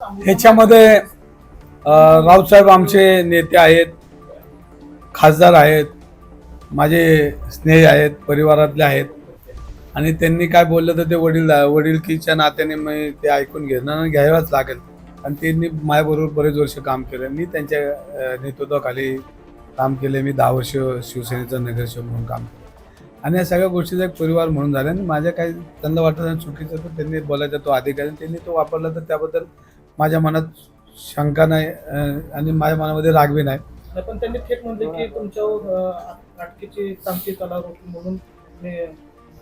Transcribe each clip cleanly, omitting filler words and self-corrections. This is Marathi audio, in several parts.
ह्याच्यामध्ये राऊतसाहेब आमचे नेते आहेत, खासदार आहेत, माझे स्नेही आहेत, परिवारातले आहेत आणि त्यांनी काय बोललं तर ते वडीलकीच्या नात्याने मी ते ऐकून घेणं घ्यायलाच लागेल. आणि त्यांनी माझ्याबरोबर बरेच वर्ष काम केलं. मी त्यांच्या नेतृत्वाखाली काम केले. मी 10 वर्ष शिवसेनेचा नगरसेवक म्हणून काम केलं आणि या सगळ्या गोष्टीचा एक परिवार म्हणून झाला. आणि माझ्या काही त्यांना वाटत चुकीचं तर त्यांनी बोलायचा तो अधिकार आहे, त्यांनी तो वापरला तर त्याबद्दल माझ्या मनात शंका नाही आणि माझ्या मनामध्ये रागवी नाही. पण त्यांनी थेट म्हणले की तुमच्यावर अटकेची चांगली तलाव होती म्हणून मी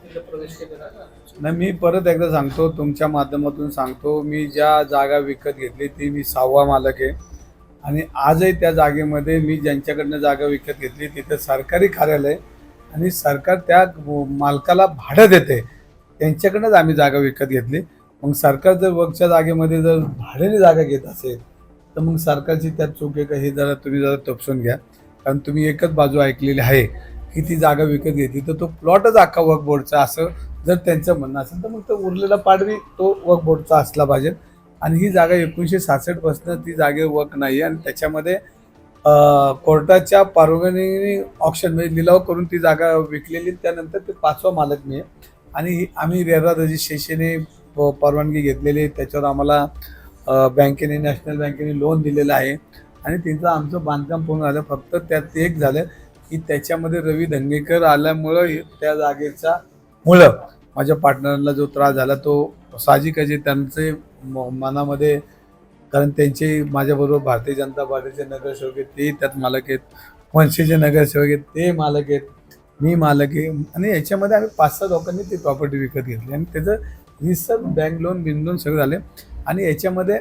तिथे प्रवेश केलेला नाही. मी परत एकदा सांगतो, तुमच्या माध्यमातून सांगतो, मी ज्या जागा विकत घेतली ती मी 6वा मालक आहे आणि आजही त्या जागेमध्ये मी ज्यांच्याकडनं जागा विकत घेतली तिथं सरकारी कार्यालय आणि सरकार त्या मालकाला भाडं देते, त्यांच्याकडनंच आम्ही जागा विकत घेतली. मग सरकार जर वरच्या जागेमध्ये जर भाड्याने जागा घेत असेल तर मग सरकारची त्यात चूक आहे का हे तुम्ही जरा तपसून घ्या. कारण तुम्ही एकच बाजू ऐकलेली आहे की ती जागा विकत घेतली तर तो प्लॉटच अख्खा वक्फ बोर्डचा, असं जर त्यांचं म्हणणं असेल तर मग तो उरलेला पाडवी तो वक्फ बोर्डचा असला पाहिजे. आणि ही जागा 1966 पासून ती जागे वक्फ नाही आणि त्याच्यामध्ये कोर्टाच्या परवानगीने ऑप्शन म्हणजे लिलाव करून ती जागा विकलेली. त्यानंतर ते 5वा मालक मी आहे आणि आम्ही रेरा रजिस्ट्रेशनने परवानगी घेतलेली. त्याच्यावर आम्हाला बँकेने, नॅशनल बँकेने लोन दिलेलं आहे आणि तिचं आमचं बांधकाम पूर्ण झालं. फक्त त्यात एक झालं की त्याच्यामध्ये रवी धंगेकर आल्यामुळं त्या जागेचा मुळं माझ्या पार्टनरला जो त्रास झाला तो साहजिक आहे. त्यांचे मनामध्ये, कारण त्यांचे माझ्याबरोबर भारतीय जनता पार्टीचे नगरसेवक आहेत, ते त्यात मालक आहेत, मनसेचे नगरसेवक आहेत, ते मालक आहेत, मी मालक आहे आणि याच्यामध्ये आम्ही 5-6 लोकांनी ती प्रॉपर्टी विकत घेतली आणि त्याचं रिसर बँक लोन बिनलोन सगळं झाले. आणि याच्यामध्ये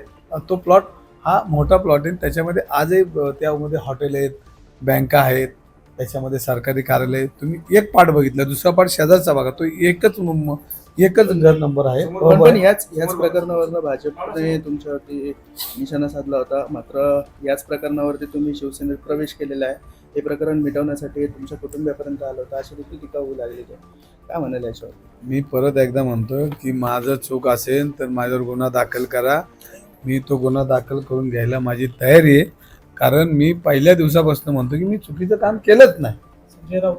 तो प्लॉट हा मोठा प्लॉट आहे. त्याच्यामध्ये आजही त्यामध्ये हॉटेल आहेत, बँका आहेत, त्याच्यामध्ये सरकारी कार्यालय आहेत. तुम्ही एक पार्ट बघितला, दुसरा पार्ट शेजारचा बघा, तो एकच घर नंबर आहे. पण याच प्रकरणावरनं भाजपने तुमच्यावरती एक निशाणा साधला होता. मात्र याच प्रकरणावरती तुम्ही शिवसेनेत प्रवेश केलेला आहे. हे प्रकरण मिटवण्यासाठी तुमच्या कुटुंबियापर्यंत आलं होतं, अशी देखील टीका होऊ लागली. काय म्हणाल याच्यावर? मी परत एकदा म्हणतो की माझं चूक असेल तर माझ्यावर गुन्हा दाखल करा. मी तो गुन्हा दाखल करून घ्यायला माझी तयारी आहे. कारण मी पहिल्या दिवसापासून म्हणतो की मी चुकीचं काम केलंच नाही. संजय राऊत